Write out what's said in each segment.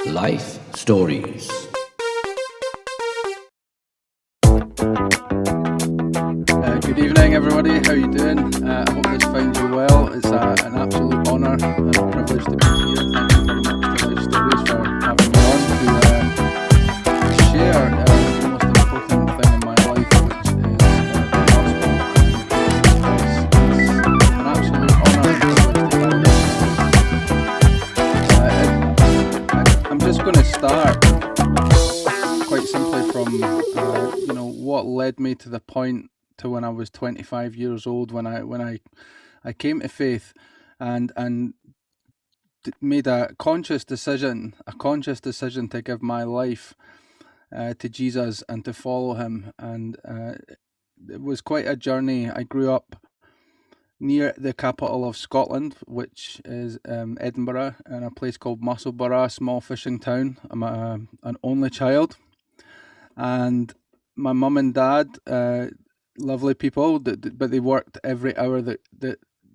Life Stories. Good evening, everybody. How are you doing? I hope this finds you well. It's an absolute honour and a privilege to be here. Thank you very much to LifeStories for having me on to share the most important thing in my life, which is the gospel. It's an absolute honour and privilege to tell this. I'm just going to start quite simply from what led me to the point to when I was 25 years old, when I came to faith and made a conscious decision to give my life to Jesus and to follow him. And it was quite a journey. I grew up near the capital of Scotland, which is Edinburgh, in a place called Musselburgh, a small fishing town. I'm an only child, and my mum and dad, lovely people, but they worked every hour that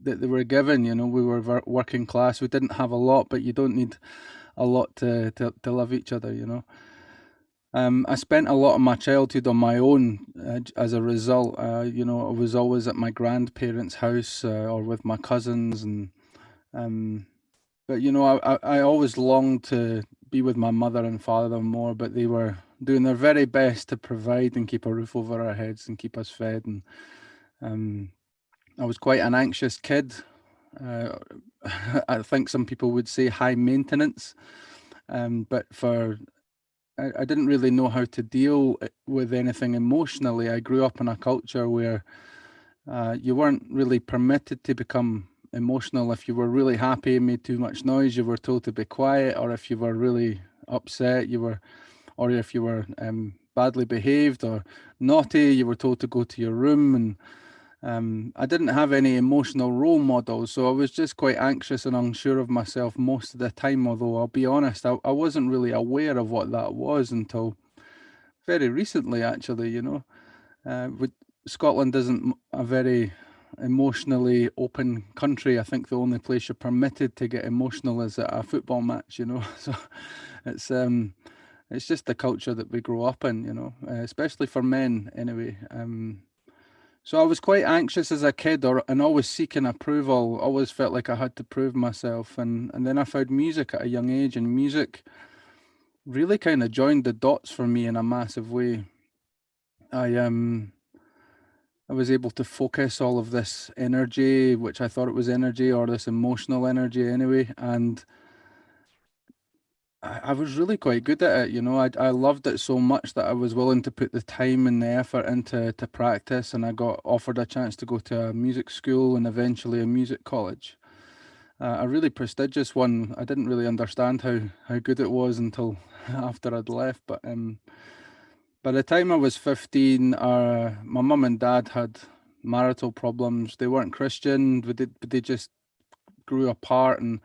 they were given. You know, we were working class. We didn't have a lot, but you don't need a lot to love each other. You know, I spent a lot of my childhood on my own. As a result, I was always at my grandparents' house or with my cousins, and but I always longed to be with my mother and father more, but they were doing their very best to provide and keep a roof over our heads and keep us fed. And I was quite an anxious kid. I think some people would say high maintenance, but I didn't really know how to deal with anything emotionally. I grew up in a culture where you weren't really permitted to become emotional. If you were really happy and made too much noise, you were told to be quiet, or if you were really upset, or if you were badly behaved or naughty, you were told to go to your room. And I didn't have any emotional role models, so I was just quite anxious and unsure of myself most of the time. Although I'll be honest, I wasn't really aware of what that was until very recently, actually. Scotland isn't a very emotionally open country. I think the only place you're permitted to get emotional is at a football match. So it's just the culture that we grow up in. Especially for men, anyway. So I was quite anxious as a kid, and always seeking approval. Always felt like I had to prove myself, and then I found music at a young age, and music really kind of joined the dots for me in a massive way. I was able to focus all of this energy, which I thought it was energy, or this emotional energy anyway, and I was really quite good at it. I loved it so much that I was willing to put the time and the effort into practice, and I got offered a chance to go to a music school and eventually a music college, a really prestigious one. I didn't really understand how good it was until after I'd left, but by the time I was 15, my mum and dad had marital problems. They weren't Christian, but they just grew apart, and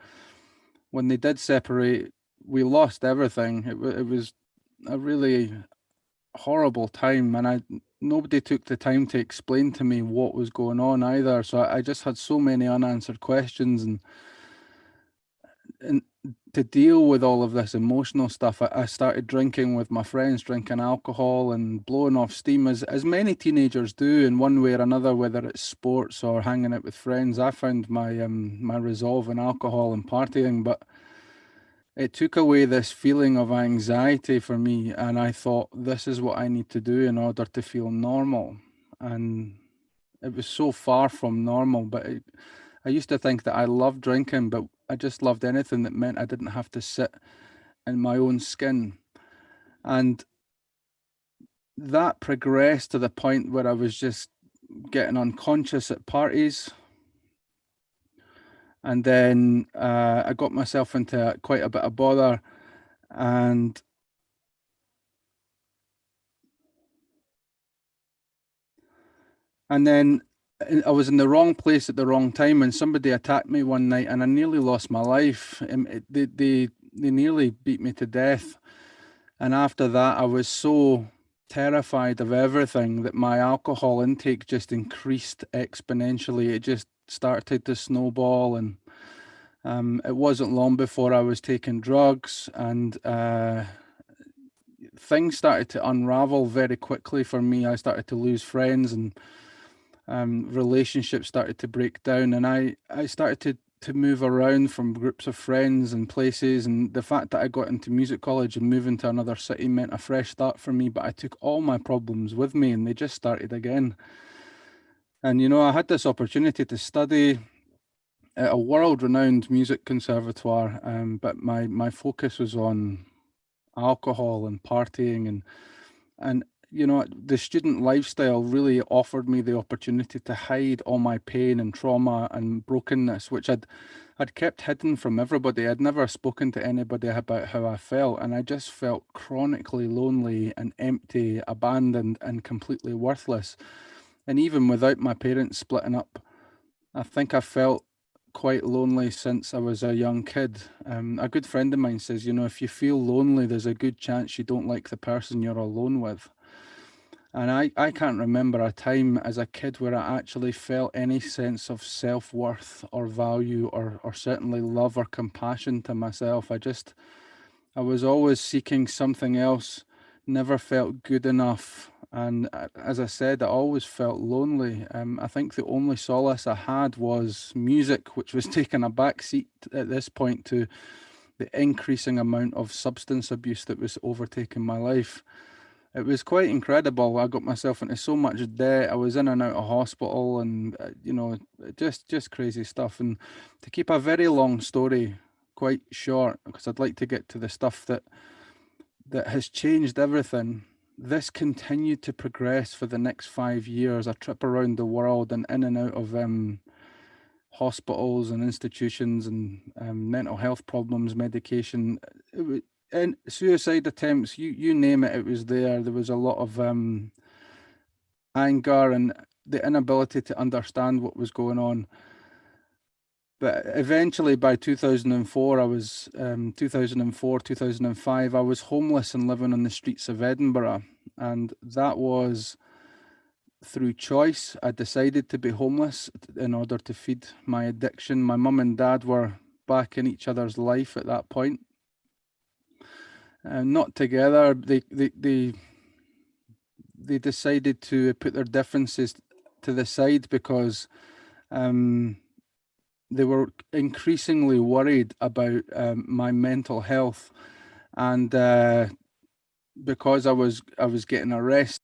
when they did separate, we lost everything. It was a really horrible time, and nobody took the time to explain to me what was going on either. So I just had so many unanswered questions, and to deal with all of this emotional stuff, I started drinking with my friends, drinking alcohol and blowing off steam, as many teenagers do in one way or another, whether it's sports or hanging out with friends. I found my resolve in alcohol and partying, but it took away this feeling of anxiety for me, and I thought, this is what I need to do in order to feel normal. And it was so far from normal, but I used to think that I loved drinking, but I just loved anything that meant I didn't have to sit in my own skin. And that progressed to the point where I was just getting unconscious at parties. And then I got myself into quite a bit of bother, and then I was in the wrong place at the wrong time, and somebody attacked me one night, and I nearly lost my life. They nearly beat me to death. And after that, I was so terrified of everything that my alcohol intake just increased exponentially. It just started to snowball, and It wasn't long before I was taking drugs, and things started to unravel very quickly for me. I started to lose friends, and relationships started to break down, and I started to move around from groups of friends and places. And the fact that I got into music college and moving to another city meant a fresh start for me, but I took all my problems with me and they just started again. And I had this opportunity to study at a world-renowned music conservatoire, but my focus was on alcohol and partying, and the student lifestyle really offered me the opportunity to hide all my pain and trauma and brokenness, which I'd kept hidden from everybody. I'd never spoken to anybody about how I felt, and I just felt chronically lonely and empty, abandoned, and completely worthless. And even without my parents splitting up, I think I felt quite lonely since I was a young kid. A good friend of mine says, if you feel lonely, there's a good chance you don't like the person you're alone with. And I can't remember a time as a kid where I actually felt any sense of self-worth or value, or certainly love or compassion to myself. I was always seeking something else, never felt good enough. And as I said, I always felt lonely. I think the only solace I had was music, which was taking a back seat at this point to the increasing amount of substance abuse that was overtaking my life. It was quite incredible. I got myself into so much debt. I was in and out of hospital, and just crazy stuff. And to keep a very long story quite short, because I'd like to get to the stuff that has changed everything. This continued to progress for the next 5 years. A trip around the world and in and out of hospitals and institutions, and mental health problems, medication. And suicide attempts, you name it, it was there. There was a lot of anger and the inability to understand what was going on. But eventually, by 2004, 2005, I was homeless and living on the streets of Edinburgh. And that was through choice. I decided to be homeless in order to feed my addiction. My mum and dad were back in each other's life at that point. Not together. They decided to put their differences to the side because they were increasingly worried about my mental health, and because I was getting arrested.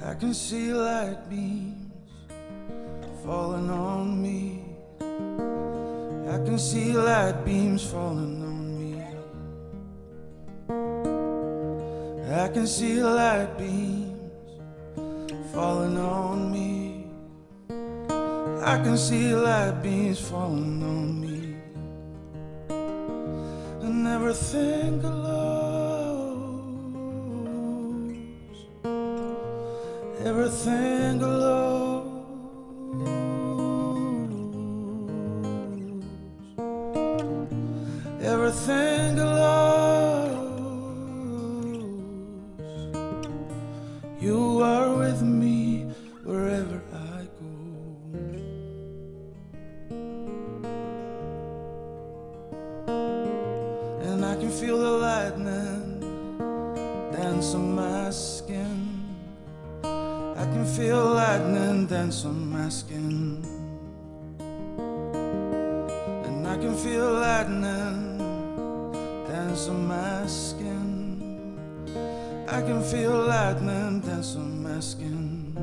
I can see light beams falling on me. I can see light beams falling on me. I can see light beams falling on me. I can see light beams falling on me. And everything glows. Everything glows. Everything glows. You are with me wherever I go. And I can feel the lightning dance on my skin. I can feel lightning dance on my skin. I can feel lightning dance on my skin. I can feel lightning dance on my skin.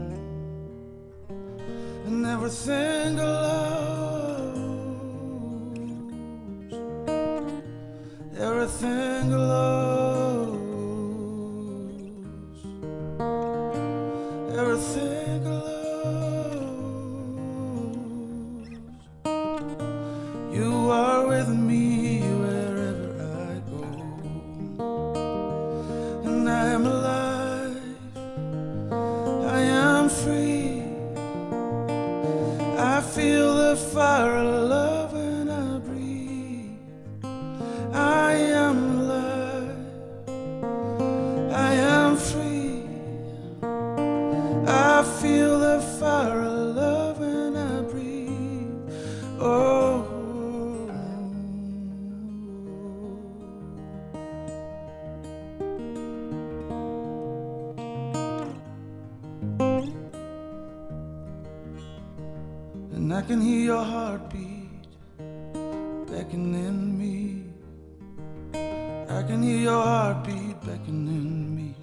And everything glows, everything glows, everything glows. You are with me wherever I go, and I am alive, I am free. I feel the fire of love when I breathe. I am alive, I am free. I feel the fire of love when I breathe. Oh. And I can hear your heartbeat beckoning me. I can hear your heartbeat beckoning me.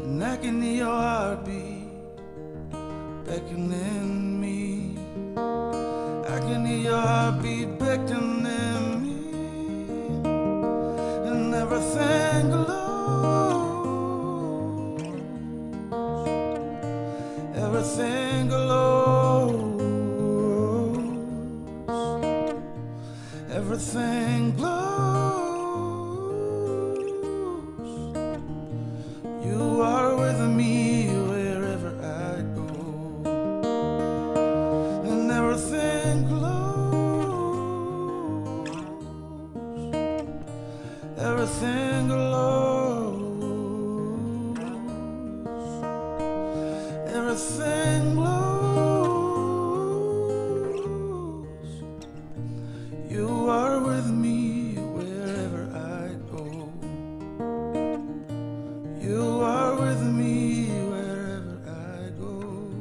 And I can hear your heartbeat beckoning me. I can hear your heartbeat beckoning me. And everything glows, everything glows, everything glows. You are with me wherever I go, and everything glows, everything glows, everything glows. You are with me wherever I go. You are with me wherever I go.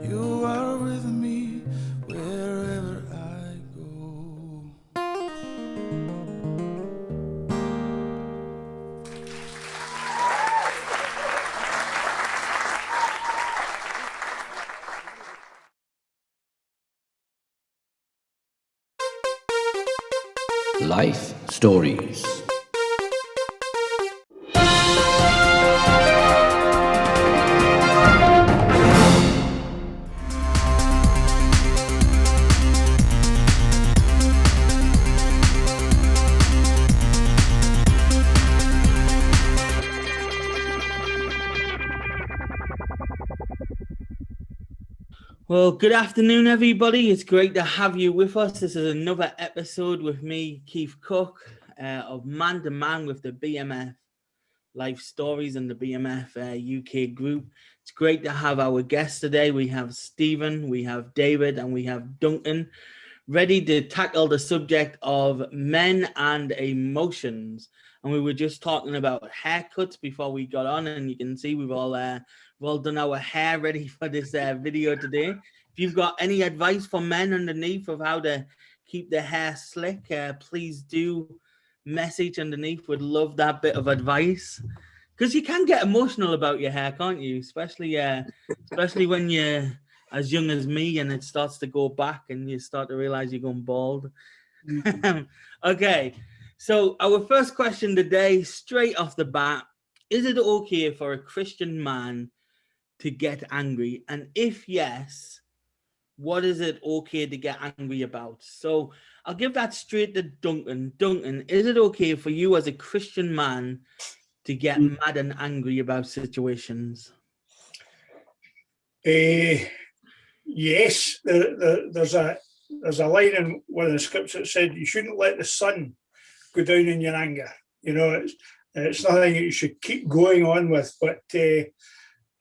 You are with me wherever I go. Life Stories. Well, good afternoon, everybody. It's great to have you with us. This is another episode with me, Keith Cook, of Man to Man with the BMF Life Stories and the BMF UK group. It's great to have our guests today. We have Stephen, we have David, and we have Duncan, ready to tackle the subject of men and emotions. And we were just talking about haircuts before we got on, and you can see we've all done our hair ready for this video today. If you've got any advice for men underneath of how to keep their hair slick, please do message underneath. Would love that bit of advice, because you can get emotional about your hair, can't you? Especially when you're as young as me and it starts to go back and you start to realize you're going bald. Okay, so our first question today, straight off the bat, is it okay for a Christian man to get angry? And if yes, what is it okay to get angry about? So I'll give that straight to Duncan. Duncan, is it okay for you as a Christian man to get mad and angry about situations? Yes, there's a line in one of the scripts that said you shouldn't let the sun go down in your anger. You know, it's nothing that you should keep going on with. But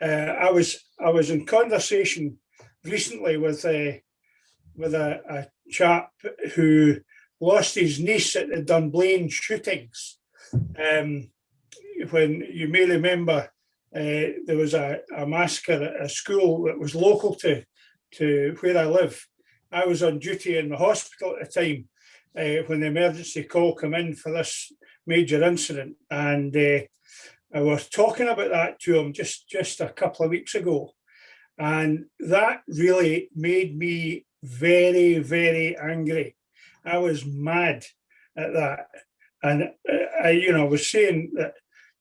I was in conversation recently with a chap who lost his niece at the Dunblane shootings. When you may remember, there was a massacre at a school that was local to to where I live. I was on duty in the hospital at the time when the emergency call came in for this major incident, and I was talking about that to him just a couple of weeks ago, and that really made me very, very angry. I was mad at that, and I was saying that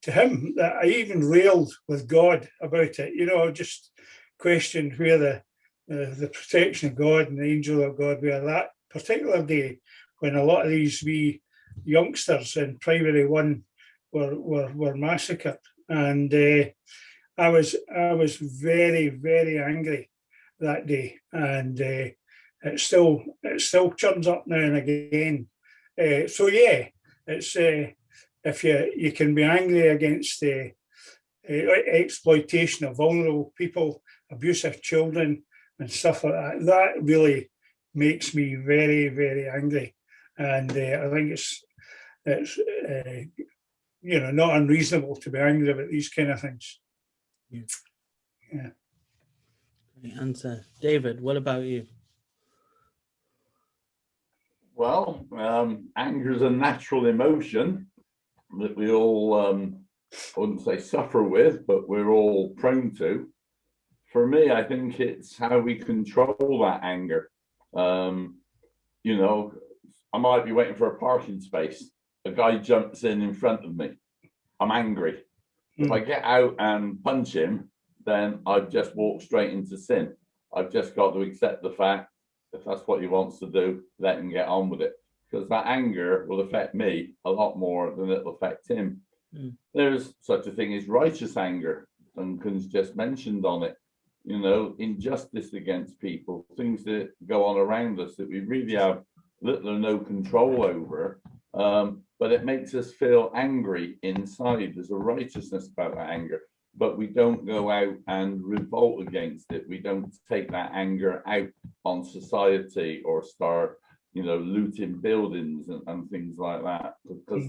to him that I even railed with God about it. Just questioned where the protection of God and the angel of God were that particular day when a lot of these wee youngsters in primary one were massacred, and I was very, very angry that day, and it still churns up now and again. So yeah, it's if you can be angry against the exploitation of vulnerable people, abusive children, and stuff like that. That really makes me very, very angry, and I think it's not unreasonable to be angry about these kind of things. Yeah. Great answer. David, what about you? Well, anger is a natural emotion that we all, I wouldn't say suffer with, but we're all prone to. For me, I think it's how we control that anger. I might be waiting for a parking space. A guy jumps in front of me. I'm angry. If I get out and punch him, then I've just walked straight into sin. I've just got to accept the fact, if that's what he wants to do, let him get on with it. Because that anger will affect me a lot more than it'll affect him. There's such a thing as righteous anger. Duncan's just mentioned on it. Injustice against people, things that go on around us that we really have little or no control over. But it makes us feel angry inside. There's a righteousness about that anger, but we don't go out and revolt against it. We don't take that anger out on society or start, looting buildings and things like that, because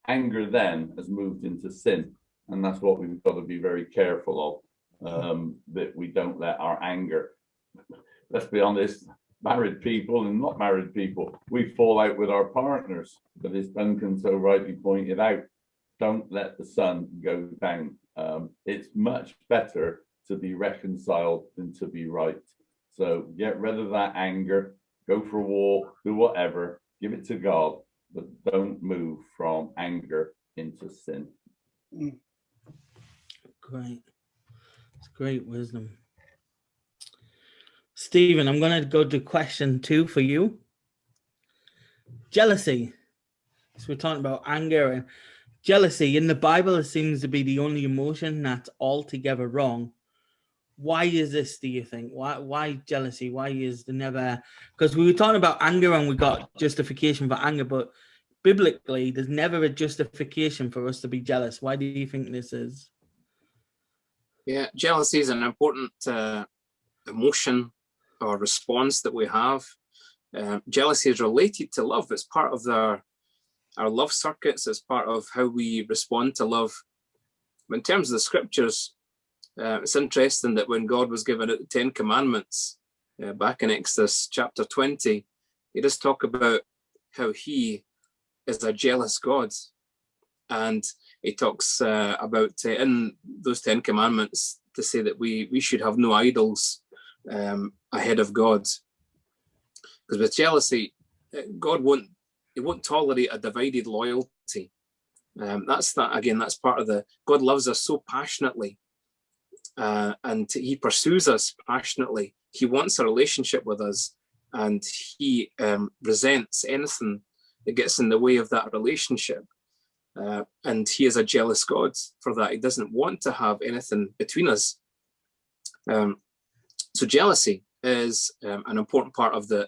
anger then has moved into sin. And that's what we've got to be very careful of, that we don't let our anger, let's be honest, married people and not married people, we fall out with our partners. But as Duncan so rightly pointed out, don't let the sun go down. It's much better to be reconciled than to be right. So get rid of that anger, go for a walk, do whatever, give it to God, but don't move from anger into sin. Great. It's great wisdom. Stephen, I'm going to go to question 2 for you. Jealousy. So we're talking about anger and jealousy. In the Bible, it seems to be the only emotion that's altogether wrong. Why is this, do you think? Why jealousy? Why is there never... Because we were talking about anger and we got justification for anger, but biblically, there's never a justification for us to be jealous. Why do you think this is? Yeah, jealousy is an important emotion or response that we have. Jealousy is related to love. It's part of our love circuits. It's part of how we respond to love. But in terms of the scriptures, it's interesting that when God was given the 10 Commandments back in Exodus chapter 20, he does talk about how he is a jealous God. And he talks about in those 10 Commandments to say that we should have no idols ahead of God. Because with jealousy, God won't tolerate a divided loyalty. That's part of God loves us so passionately, and he pursues us passionately. He wants a relationship with us, and he resents anything that gets in the way of that relationship. And he is a jealous God for that. He doesn't want to have anything between us. So jealousy is an important part of the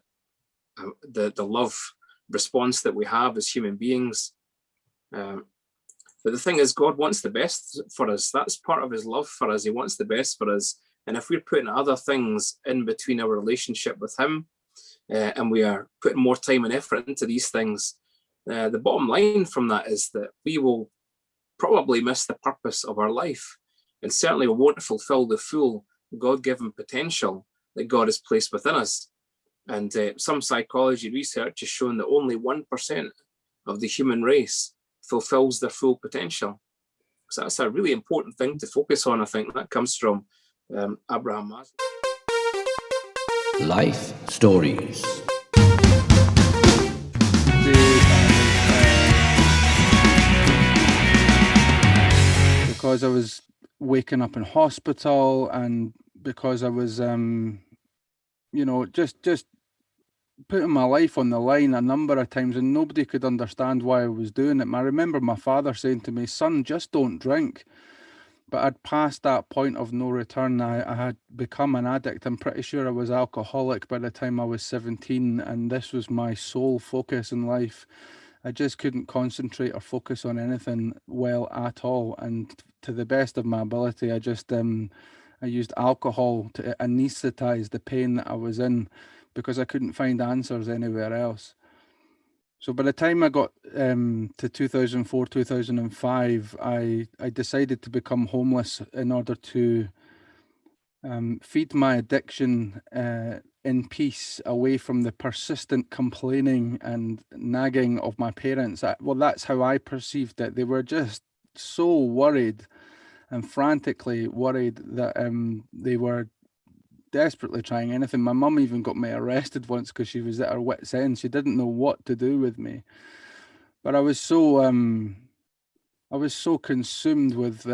love response that we have as human beings. But the thing is, God wants the best for us. That's part of his love for us. He wants the best for us. And if we're putting other things in between our relationship with him, and we are putting more time and effort into these things, the bottom line from that is that we will probably miss the purpose of our life, and certainly won't fulfill the full God-given potential that God has placed within us. And some psychology research has shown that only 1% of the human race fulfills their full potential. So that's a really important thing to focus on. I think that comes from Abraham Maslow. Life Stories. Because I was waking up in hospital, and because I was, just putting my life on the line a number of times, and nobody could understand why I was doing it. I remember my father saying to me, "Son, just don't drink." But I'd passed that point of no return. I had become an addict. I'm pretty sure I was alcoholic by the time I was 17, and this was my sole focus in life. I just couldn't concentrate or focus on anything well at all. And to the best of my ability, I just I used alcohol to anesthetize the pain that I was in, because I couldn't find answers anywhere else. So by the time I got to 2004, 2005, I decided to become homeless in order to feed my addiction in peace, away from the persistent complaining and nagging of my parents. Well, that's how I perceived it. They were just so worried and frantically worried that they were desperately trying anything. My mum even got me arrested once because she was at her wit's end. She didn't know what to do with me. But I was so consumed with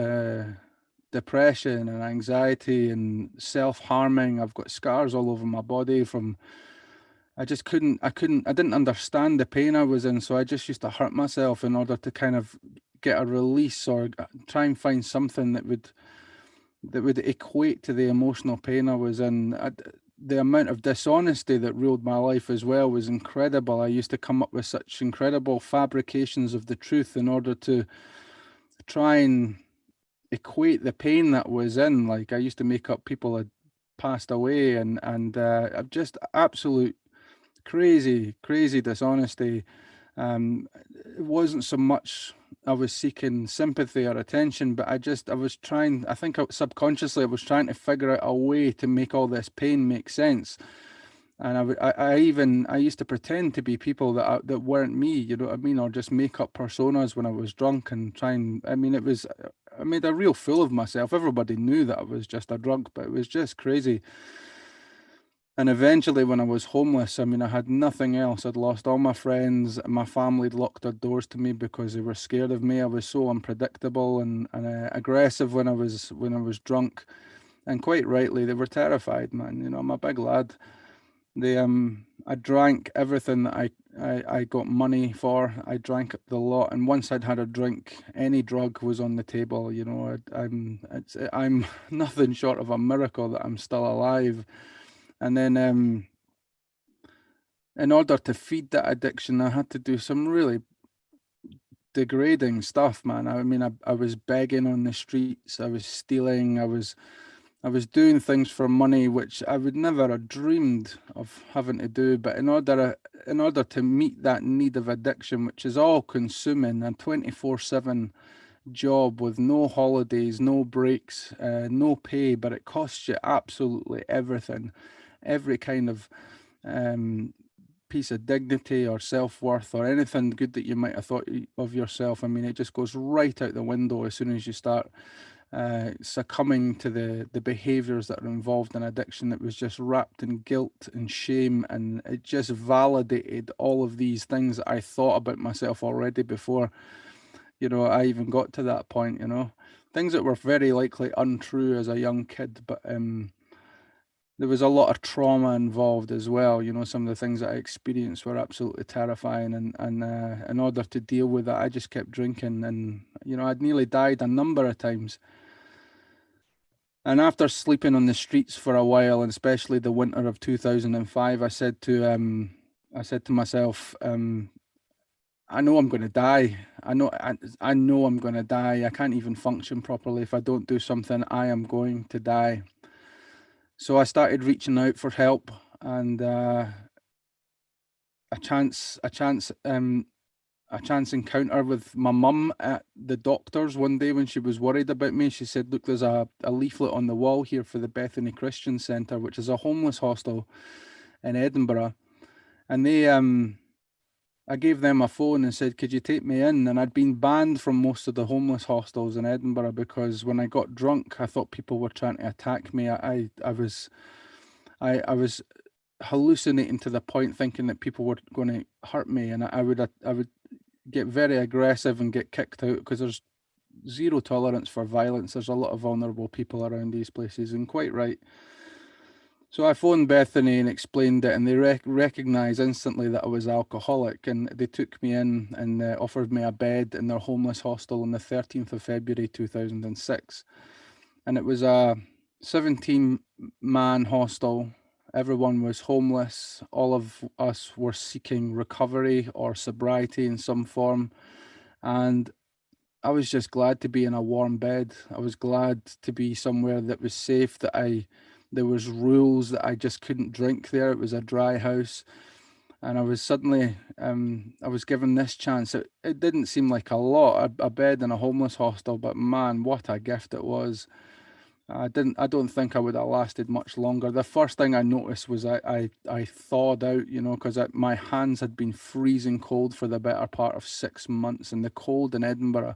depression and anxiety and self-harming. I've got scars all over my body from, I didn't understand the pain I was in, so I just used to hurt myself in order to kind of get a release, or try and find something that would equate to the emotional pain I was in. The amount of dishonesty that ruled my life as well was incredible. I used to come up with such incredible fabrications of the truth in order to try and equate the pain that was in. Like, I used to make up people had passed away, and just absolute crazy dishonesty. It wasn't so much I was seeking sympathy or attention, but I was trying, I think subconsciously I was trying to figure out a way to make all this pain make sense. And I used to pretend to be people that weren't me, you know what I mean, or just make up personas when I was drunk and I made a real fool of myself. Everybody knew that I was just a drunk, but it was just crazy. And eventually, when I was homeless, I had nothing else. I'd lost all my friends. My family had locked their doors to me because they were scared of me. I was so unpredictable and aggressive when I was drunk, and quite rightly, they were terrified, man. You know, I'm a big lad. I drank everything that I got money for. I drank the lot, and once I'd had a drink, any drug was on the table. You know, I'm nothing short of a miracle that I'm still alive. And then, in order to feed that addiction, I had to do some really degrading stuff, man. I was begging on the streets. I was stealing. I was doing things for money, which I would never have dreamed of having to do. But in order to meet that need of addiction, which is all consuming, a 24/7 job with no holidays, no breaks, no pay, but it costs you absolutely everything. Every kind of piece of dignity or self-worth or anything good that you might have thought of yourself. It just goes right out the window as soon as you start succumbing to the behaviors that are involved in addiction. That was just wrapped in guilt and shame, and it just validated all of these things that I thought about myself already before, you know, I even got to that point. You know, things that were very likely untrue as a young kid, but there was a lot of trauma involved as well. You know, some of the things that I experienced were absolutely terrifying, and in order to deal with that, I just kept drinking, and you know, I'd nearly died a number of times. And after sleeping on the streets for a while, and especially the winter of 2005, I said to myself, I know I'm going to die. I know I'm going to die. I can't even function properly if I don't do something. I am going to die. So I started reaching out for help, and a chance a chance encounter with my mum at the doctor's one day when she was worried about me. She said, look, there's a leaflet on the wall here for the Bethany Christian Centre, which is a homeless hostel in Edinburgh. And I gave them a phone and said, could you take me in? And I'd been banned from most of the homeless hostels in Edinburgh because when I got drunk, I thought people were trying to attack me. I was hallucinating to the point thinking that people were going to hurt me, and I would get very aggressive and get kicked out because there's zero tolerance for violence. There's a lot of vulnerable people around these places, and quite right. So I phoned Bethany and explained it, and they recognised instantly that I was alcoholic, and they took me in and offered me a bed in their homeless hostel on the 13th of February 2006. And it was a 17-man hostel. Everyone was homeless. All of us were seeking recovery or sobriety in some form. And I was just glad to be in a warm bed. I was glad to be somewhere that was safe, that there was rules that I just couldn't drink there. It was a dry house. And I was suddenly, I was given this chance. It didn't seem like a lot, a bed in a homeless hostel, but man, what a gift it was. I don't think I would have lasted much longer. The first thing I noticed was I thawed out, because my hands had been freezing cold for the better part of 6 months. And the cold in Edinburgh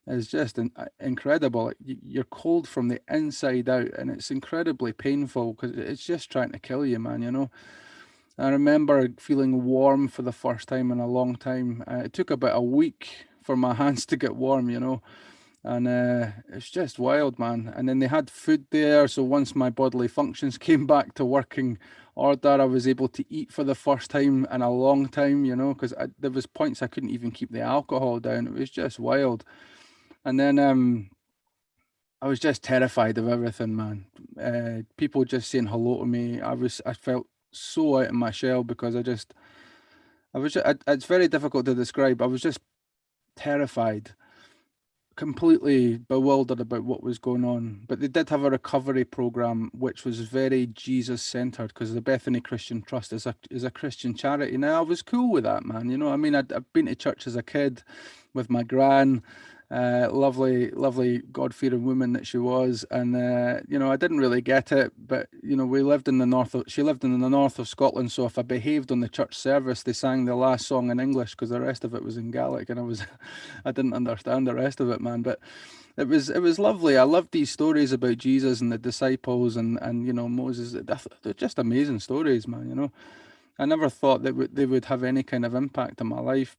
is just incredible. You're cold from the inside out, and it's incredibly painful because it's just trying to kill you, man. I remember feeling warm for the first time in a long time. It took about a week for my hands to get warm, and it's just wild, man. And then they had food there, so once my bodily functions came back to working order, I was able to eat for the first time in a long time, because there was points I couldn't even keep the alcohol down. It was just wild. And then I was just terrified of everything, man. People just saying hello to me. I felt so out of my shell because it's very difficult to describe. I was just terrified, completely bewildered about what was going on. But they did have a recovery program which was very Jesus centered, because the Bethany Christian Trust is a Christian charity. Now I was cool with that, man. I mean, I've been to church as a kid with my gran. Lovely God-fearing woman that she was, and I didn't really get it, but we lived in the north she lived in the north of Scotland, so if I behaved on the church service, they sang the last song in English because the rest of it was in Gaelic, and I didn't understand the rest of it, man. But it was lovely. I loved these stories about Jesus and the disciples and Moses. They're just amazing stories, man. I never thought that they would have any kind of impact on my life.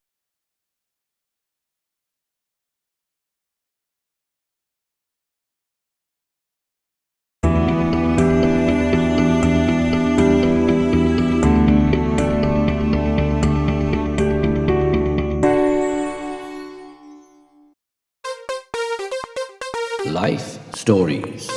Life Stories.